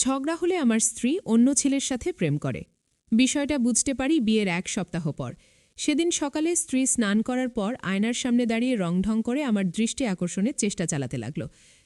ঝগড়া হলে আমার স্ত্রী অন্য ছেলের সাথে প্রেম করে। বিষয়টা বুঝতে পারি বিয়ের 1 সপ্তাহ পর। সেদিন সকালে স্ত্রী স্নান করার পর আয়নার সামনে দাঁড়িয়ে রংঢং করে আমার দৃষ্টি আকর্ষণের চেষ্টা চালাতে লাগল।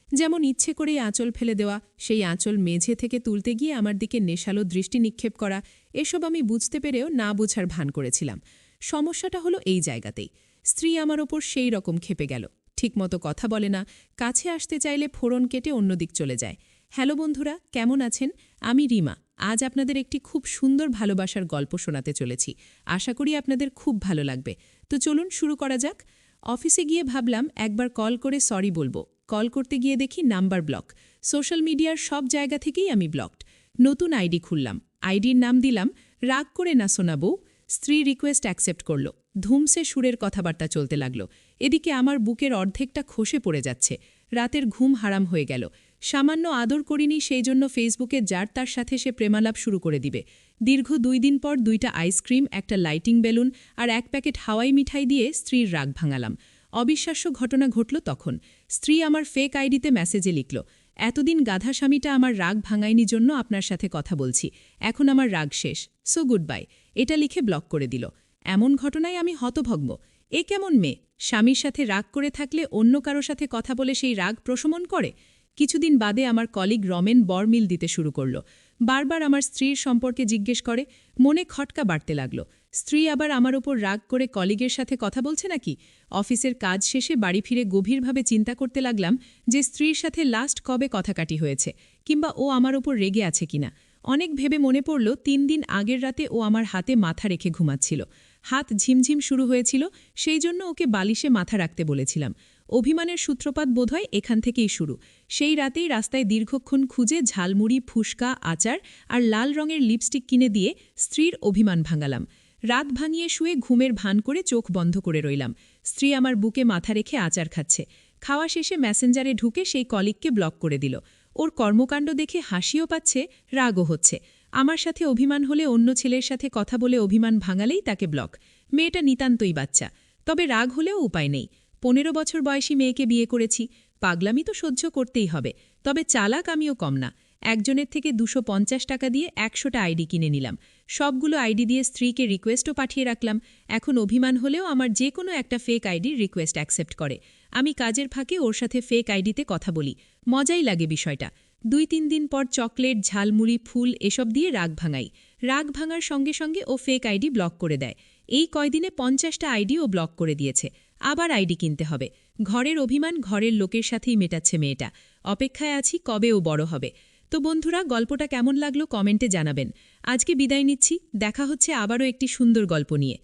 যেমন ইচ্ছে করেই আঁচল ফেলে দেওয়া, সেই আঁচল মেঝে থেকে তুলতে গিয়ে আমার দিকে নেশালো দৃষ্টি নিক্ষেপ করা, এসব আমি বুঝতে পেরেও না বোঝার ভান করেছিলাম। সমস্যাটা হলো এই জায়গাতেই। স্ত্রী আমার ওপর সেই রকম ক্ষেপে গেল। ঠিকমতো কথা বলে না, কাছে আসতে চাইলে ফোড়ন কেটে অন্যদিক চলে যায়। হ্যালো বন্ধুরা, কেমন আছেন? আমি রিমা। আজ আপনাদের একটি খুব সুন্দর ভালোবাসার গল্প শোনাতে চলেছি। আশা করি আপনাদের খুব ভালো লাগবে। তো চলুন শুরু করা যাক। অফিসে গিয়ে ভাবলাম একবার কল করে সরি বলবো। কল করতে গিয়ে দেখি নাম্বার ব্লক। সোশ্যাল মিডিয়ার সব জায়গা থেকেই আমি ব্লকড। নতুন আইডি খুললাম। আইডির নাম দিলাম রাগ করে না শোনাবো। স্ত্রী রিকোয়েস্ট অ্যাকসেপ্ট করল। ধুমসে সুরের কথাবার্তা চলতে লাগল। এদিকে আমার বুকের অর্ধেকটা খসে পড়ে যাচ্ছে। রাতের ঘুম হারাম হয়ে গেল। সামান্য আদর করিনি, সেই জন্য ফেসবুকে যার তার সাথে সে প্রেমালাপ শুরু করে দিবে। দীর্ঘ 2 দিন পর 2টা আইসক্রিম, একটা লাইটিং বেলুন আর 1 প্যাকেট হাওয়াই মিঠাই দিয়ে স্ত্রীর রাগ ভাঙালাম। অবিশ্বাস্য ঘটনা ঘটল তখন। স্ত্রী আমার ফেক আইডিতে মেসেজে লিখল, এতদিন গাধা স্বামীটা আমার রাগ ভাঙায়নি জন্য আপনার সাথে কথা বলছি। এখন আমার রাগ শেষ, সো গুড বাই। এটা লিখে ব্লক করে দিল। এমন ঘটনায় আমি হতভম্ব। এ কেমন মেয়ে? স্বামীর সাথে রাগ করে থাকলে অন্য কারো সাথে কথা বলে সেই রাগ প্রশমন করে? কিছুদিন বাদে আমার কলিগ রমেন বরমিল দিতে শুরু করল। বারবার আমার স্ত্রীর সম্পর্কে জিজ্ঞেস করে। মনে খটকা বাড়তে লাগল। স্ত্রী আবার আমার ওপর রাগ করে কলিগের সাথে কথা বলছে নাকি? অফিসের কাজ শেষে বাড়ি ফিরে গভীরভাবে চিন্তা করতে লাগলাম যে স্ত্রীর সাথে লাস্ট কবে কথাকাটি হয়েছে, কিংবা ও আমার ওপর রেগে আছে কিনা। অনেক ভেবে মনে পড়ল 3 দিন আগের রাতে ও আমার হাতে মাথা রেখে ঘুমাচ্ছিল। হাত ঝিমঝিম শুরু হয়েছিল, সেই জন্য ওকে বালিশে মাথা রাখতে বলেছিলাম। অভিমানের সূত্রপাত বোধহয় এখান থেকেই শুরু। সেই রাতেই রাস্তায় দীর্ঘক্ষণ খুঁজে ঝালমুড়ি, ফুসকা, আচার আর লাল রঙের লিপস্টিক কিনে দিয়ে স্ত্রীর অভিমান ভাঙালাম। রাত ভাঙিয়ে শুয়ে ঘুমের ভান করে চোখ বন্ধ করে রইলাম। স্ত্রী আমার বুকে মাথা রেখে আচার খাচ্ছে। খাওয়া শেষে মেসেঞ্জারে ঢুকে সেই কলিগকে ব্লক করে দিল। ওর কর্মকাণ্ড দেখে হাসিও পাচ্ছে, রাগও হচ্ছে। আমার সাথে অভিমান হলে অন্য ছেলের সাথে কথা বলে অভিমান ভাঙালেই তাকে ব্লক। মেয়েটা নিতান্তই বাচ্চা। তবে রাগ হলেও উপায় নেই। 15 বছর বয়সী মেয়েকে বিয়ে করেছি। পাগলামি তো সহ্য করতেই হবে। তবে চালাক আমিও কম না। একজনের থেকে 250 টাকা দিয়ে 100টা আইডি কিনে নিলাম। সবগুলো আইডি দিয়ে স্ত্রীকে রিকোয়েস্টও পাঠিয়ে রাখলাম। এখন অভিমান হলেও আমার যে কোনো একটা ফেক আইডির রিকোয়েস্ট অ্যাকসেপ্ট করে। আমি কাজের ফাঁকে ওর সাথে ফেক আইডিতে কথা বলি। মজাই লাগে বিষয়টা। 2-3 দিন পর চকলেট, ঝালমুড়ি, ফুল এসব দিয়ে রাগ ভাঙাই। রাগ ভাঙার সঙ্গে সঙ্গে ও ফেক আইডি ব্লক করে দেয়। এই কয়দিনে 50টা আইডি ও ব্লক করে দিয়েছে। আবার আইডি কিনতে হবে। ঘরের অভিমান ঘরের লোকের সাথেই মেটাচ্ছে মেয়েটা। অপেক্ষায় আছি কবে ও বড় হবে। তো বন্ধুরা, গল্পটা কেমন লাগলো কমেন্টে জানাবেন। আজকে বিদায় নিচ্ছি। দেখা হচ্ছে আবারও একটি সুন্দর গল্প নিয়ে।